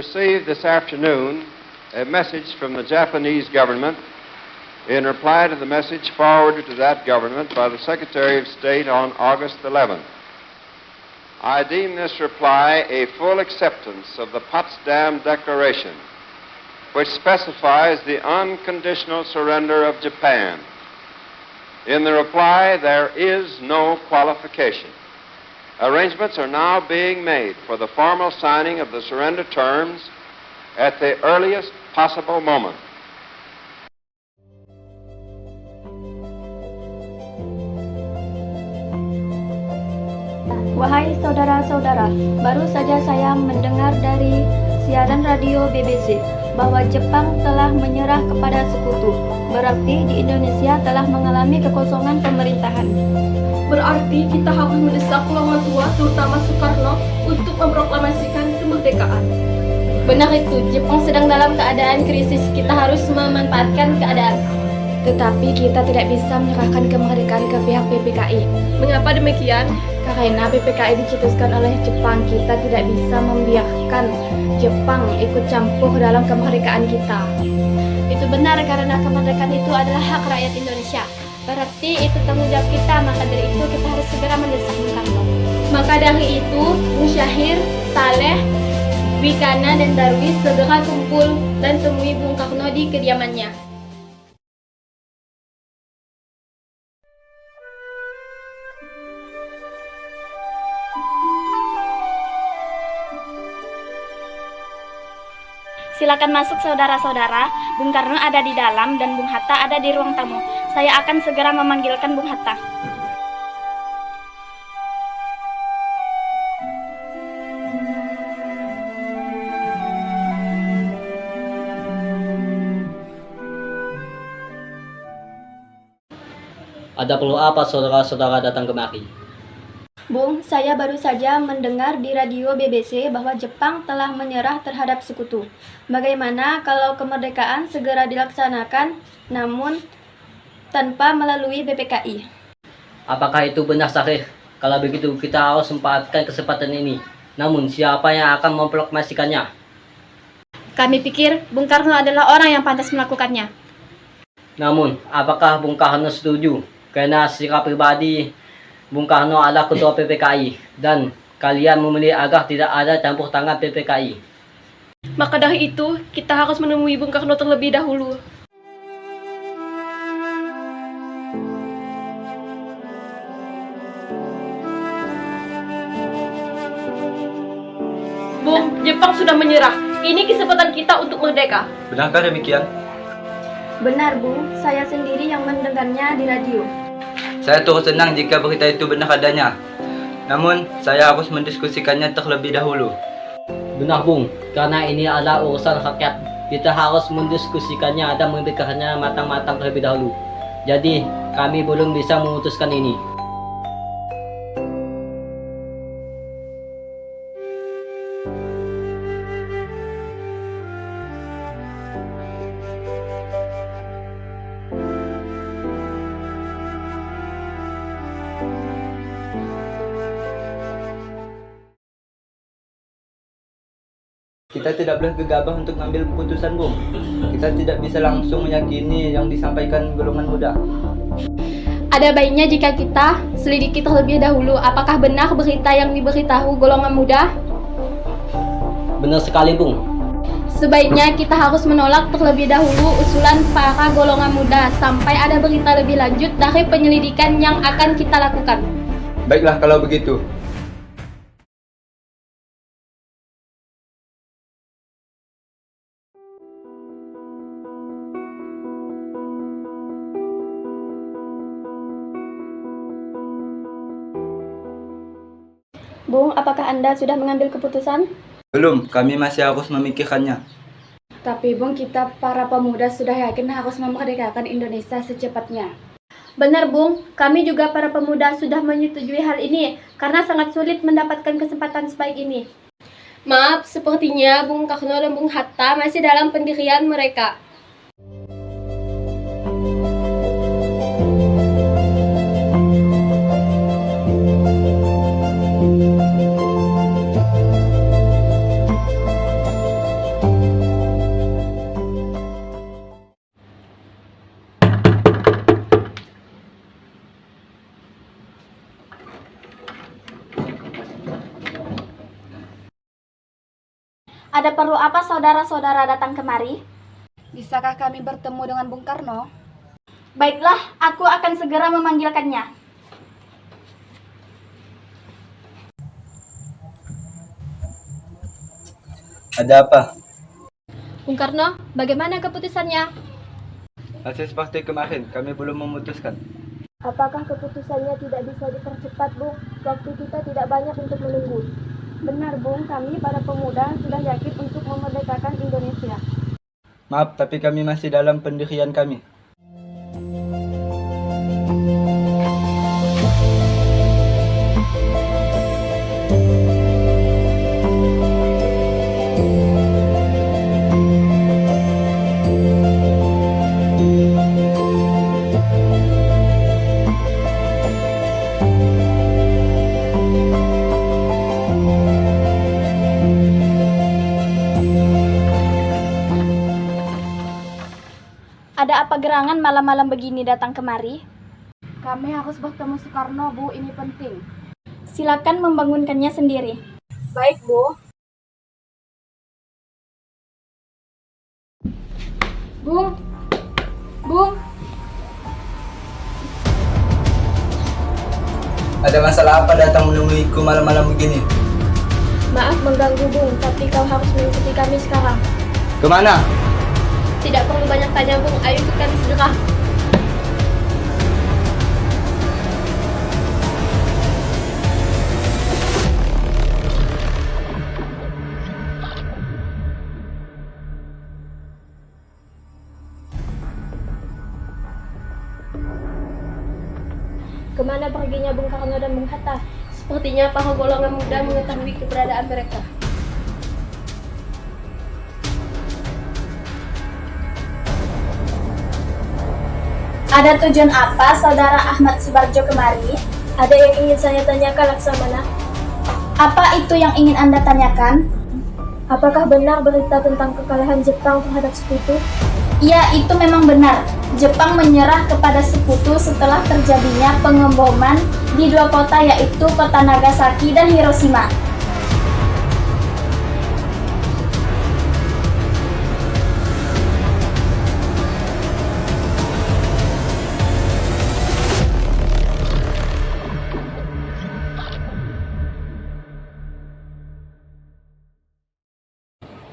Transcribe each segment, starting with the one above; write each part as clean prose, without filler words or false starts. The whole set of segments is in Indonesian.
Received this afternoon a message from the Japanese government in reply to the message forwarded to that government by the Secretary of State on August 11th. I deem this reply a full acceptance of the Potsdam Declaration, which specifies the unconditional surrender of Japan. In the reply, there is no qualification. Arrangements are now being made for the formal signing of the surrender terms at the earliest possible moment. Wahai saudara-saudara, baru saja saya mendengar dari siaran radio BBC bahwa Jepang telah menyerah kepada sekutu. Berarti di Indonesia telah mengalami kekosongan pemerintahan. Berarti kita harus mendesak golongan tua, terutama Soekarno, untuk memproklamasikan kemerdekaan. Benar itu, Jepang sedang dalam keadaan krisis. Kita harus memanfaatkan keadaan. Tetapi kita tidak bisa menyerahkan kemerdekaan ke pihak PPKI. Mengapa demikian? Karena PPKI dicetuskan oleh Jepang, kita tidak bisa membiarkan Jepang ikut campur dalam kemerdekaan kita. Itu benar karena kemerdekaan itu adalah hak rakyat Indonesia. Berarti itu tanggung jawab kita, maka dari itu kita harus segera mendesak Bung Karno. Maka dari itu, Bung Syahir, Saleh, Wikana, dan Darwis segera kumpul dan temui Bung Karno di kediamannya. Silakan masuk saudara-saudara, Bung Karno ada di dalam dan Bung Hatta ada di ruang tamu. Saya akan segera memanggilkan Bung Hatta. Ada perlu apa saudara-saudara datang kemari? Bung, saya baru saja mendengar di radio BBC bahwa Jepang telah menyerah terhadap sekutu. Bagaimana kalau kemerdekaan segera dilaksanakan, namun tanpa melalui PPKI? Apakah itu benar, Syahir? Kalau begitu, kita harus memanfaatkan kesempatan ini. Namun, siapa yang akan memproklamasikannya? Kami pikir Bung Karno adalah orang yang pantas melakukannya. Namun, apakah Bung Karno setuju? Karena secara pribadi, Bung Karno adalah ketua PPKI dan kalian memilih agar tidak ada campur tangan PPKI. Maka dari itu, kita harus menemui Bung Karno terlebih dahulu. Bung, Jepang sudah menyerah. Ini kesempatan kita untuk merdeka. Benarkah demikian? Benar, Bung. Saya sendiri yang mendengarnya di radio. Saya turut senang jika berita itu benar adanya. Namun, saya harus mendiskusikannya terlebih dahulu. Benar, Bung. Karena ini adalah urusan rakyat. Kita harus mendiskusikannya dan memikirkannya matang-matang terlebih dahulu. Jadi, kami belum bisa memutuskan ini. Kita tidak boleh gegabah untuk mengambil keputusan, Bung. Kita tidak bisa langsung meyakini yang disampaikan golongan muda. Ada baiknya jika kita selidiki terlebih dahulu apakah benar berita yang diberitahu golongan muda. Benar sekali, Bung. Sebaiknya kita harus menolak terlebih dahulu usulan para golongan muda sampai ada berita lebih lanjut dari penyelidikan yang akan kita lakukan. Baiklah kalau begitu. Bung, apakah Anda sudah mengambil keputusan? Belum, kami masih harus memikirkannya. Tapi Bung, kita para pemuda sudah yakin harus memerdekakan Indonesia secepatnya. Benar, Bung. Kami juga para pemuda sudah menyetujui hal ini karena sangat sulit mendapatkan kesempatan sebaik ini. Maaf, sepertinya Bung Karno dan Bung Hatta masih dalam pendirian mereka. Ada perlu apa saudara-saudara datang kemari? Bisakah kami bertemu dengan Bung Karno? Baiklah, aku akan segera memanggilkannya. Ada apa? Bung Karno, bagaimana keputusannya? Masih seperti kemarin, kami belum memutuskan. Apakah keputusannya tidak bisa dipercepat, Bung? Waktu kita tidak banyak untuk menunggu. Benar, Bung. Kami para pemuda sudah yakin untuk memerdekakan Indonesia. Maaf, tapi kami masih dalam pendirian kami. Ada apa gerangan malam-malam begini datang kemari? Kami harus bertemu Soekarno, Bu. Ini penting. Silakan membangunkannya sendiri. Baik, Bu. Bung. Bung. Ada masalah apa datang menemuiku malam-malam begini? Maaf mengganggu, Bung, tapi kau harus mengikuti kami sekarang. Kemana? Tidak perlu banyak tanya, Bung. Ayo ikut kami segera. Kemana perginya Bung Karno dan Bung Hatta? Sepertinya para golongan muda mengetahui keberadaan mereka. Ada tujuan apa saudara Ahmad Subarjo kemari? Ada yang ingin saya tanyakan, Laksamana. Apa itu yang ingin Anda tanyakan? Apakah benar berita tentang kekalahan Jepang terhadap sekutu? Ya, itu memang benar. Jepang menyerah kepada sekutu setelah terjadinya pengeboman di dua kota yaitu kota Nagasaki dan Hiroshima.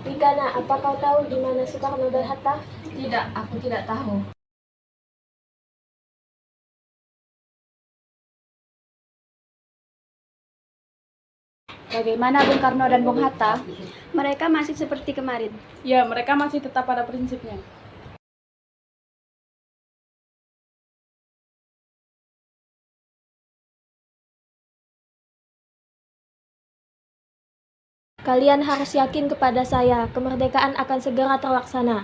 Wigana, apa kau tahu di mana Soekarno dan Hatta? Tidak, aku tidak tahu. Bagaimana Bung Karno dan Bung Hatta? Mereka masih seperti kemarin. Ya, mereka masih tetap pada prinsipnya. Kalian harus yakin kepada saya, kemerdekaan akan segera terlaksana.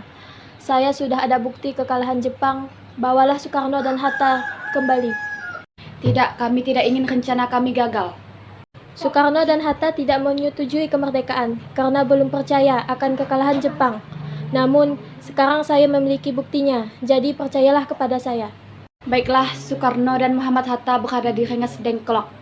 Saya sudah ada bukti kekalahan Jepang, bawalah Soekarno dan Hatta kembali. Tidak, kami tidak ingin rencana kami gagal. Soekarno dan Hatta tidak menyetujui kemerdekaan karena belum percaya akan kekalahan Jepang. Namun, sekarang saya memiliki buktinya, jadi percayalah kepada saya. Baiklah, Soekarno dan Muhammad Hatta berada di Rengas Dengklok.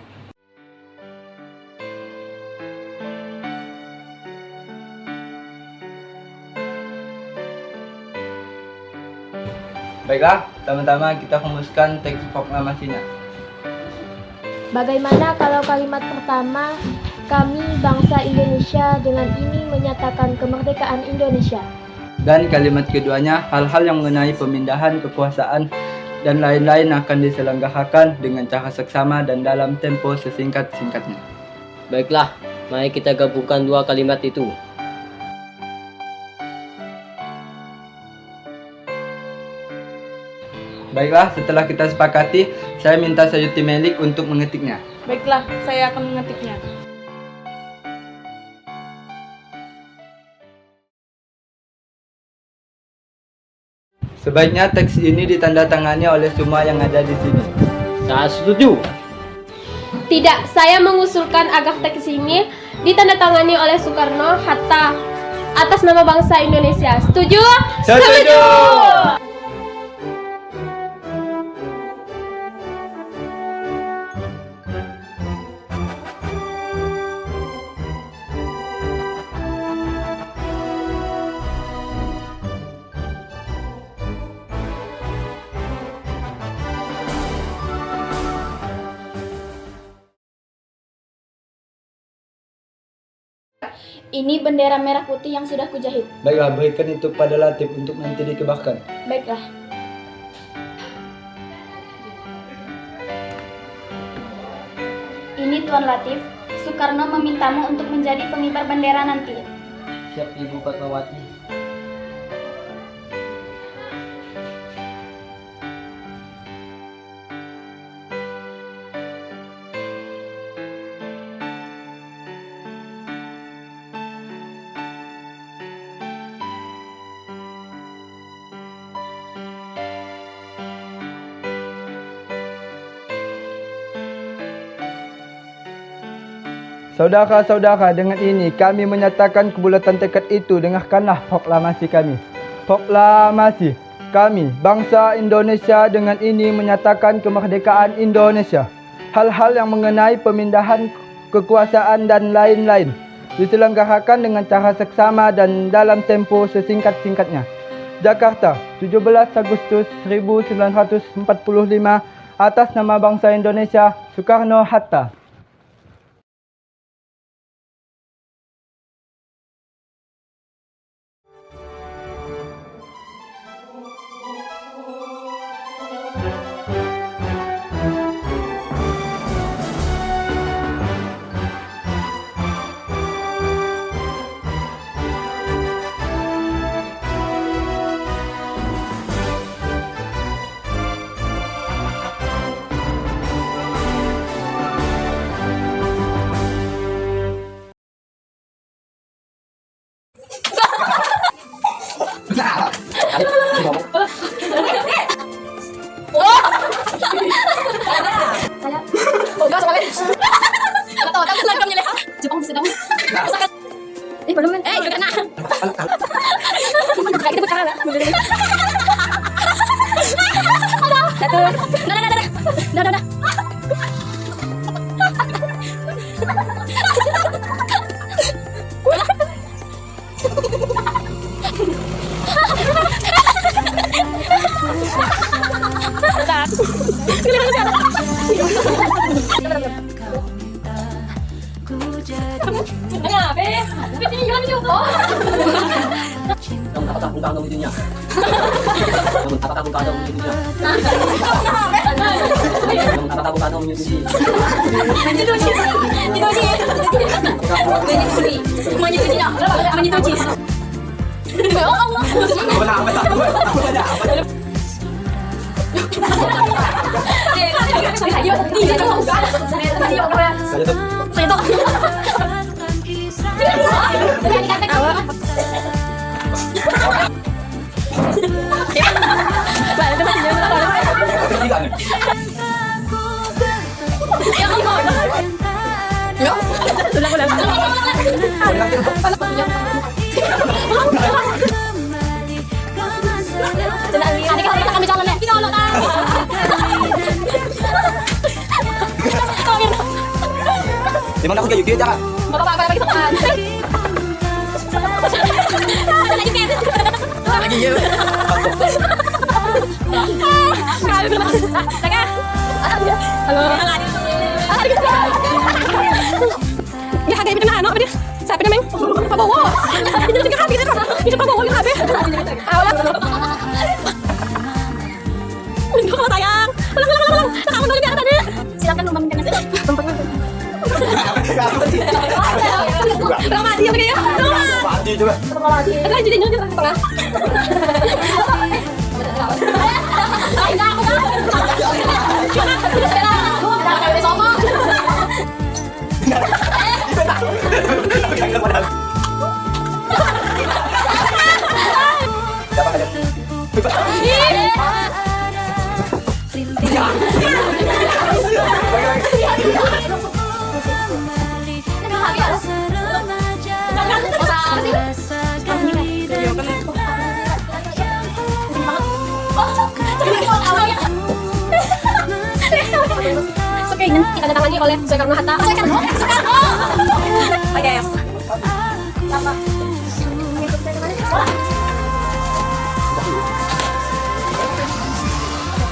Baiklah, pertama-tama kita rumuskan teks proklamasinya. Bagaimana kalau kalimat pertama, kami bangsa Indonesia dengan ini menyatakan kemerdekaan Indonesia. Dan kalimat keduanya, hal-hal yang mengenai pemindahan kekuasaan dan lain-lain akan diselenggarakan dengan cara seksama dan dalam tempo sesingkat-singkatnya. Baiklah, mari kita gabungkan dua kalimat itu. Baiklah, setelah kita sepakati, saya minta Sayuti Melik untuk mengetiknya. Baiklah, saya akan mengetiknya. Sebaiknya teks ini ditandatangani oleh semua yang ada di sini. Saya setuju. Tidak, saya mengusulkan agar teks ini ditandatangani oleh Soekarno Hatta atas nama bangsa Indonesia. Setuju? Setuju! Ini bendera merah putih yang sudah kujahit. Baiklah, berikan itu pada Latif untuk nanti dikibarkan. Baiklah. Ini Tuan Latif, Soekarno memintamu untuk menjadi pengibar bendera nanti. Siap Ibu Fatmawati. Saudara-saudara, dengan ini kami menyatakan kebulatan tekad itu. Dengarkanlah proklamasi kami. Proklamasi kami, bangsa Indonesia, dengan ini menyatakan kemerdekaan Indonesia. Hal-hal yang mengenai pemindahan kekuasaan dan lain-lain diselenggarakan dengan cara seksama dan dalam tempo sesingkat-singkatnya. Jakarta, 17 Agustus 1945, atas nama bangsa Indonesia, Soekarno-Hatta. Namun apakah Bung Karno wujudnya? Namun apakah Bung Karno wujudnya? Namun apakah Bung Karno menyetujui? Di mana aku kayak gitu ya? Lagi ya. Halo. Ya harga itu ano apa dia? Siapa namanya? Pak Bowo. Itu juga habis itu. Itu Pak Bowo yang habis. Awal. Untuk sayang. Kamu dulu biar tadi. Silakan membangunkan nasi. Ramadi apa ya? Mati coba. Ada jadi nyuci tengah. Oke, ini kita datang lagi oleh Soekarno-Hatta. Soekarno. Oke, guys.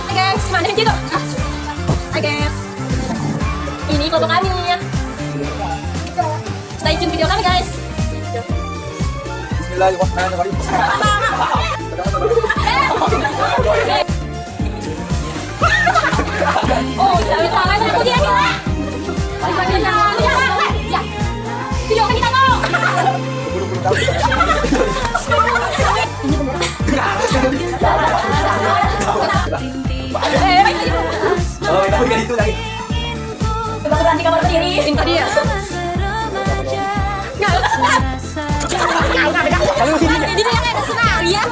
Oke, guys, mana yang gitu? Oke, guys. Ini kelompok kami. Stay tune video kami, guys. Nanti kamar berdiri. Ini dia. Ini yang ada sekali ya.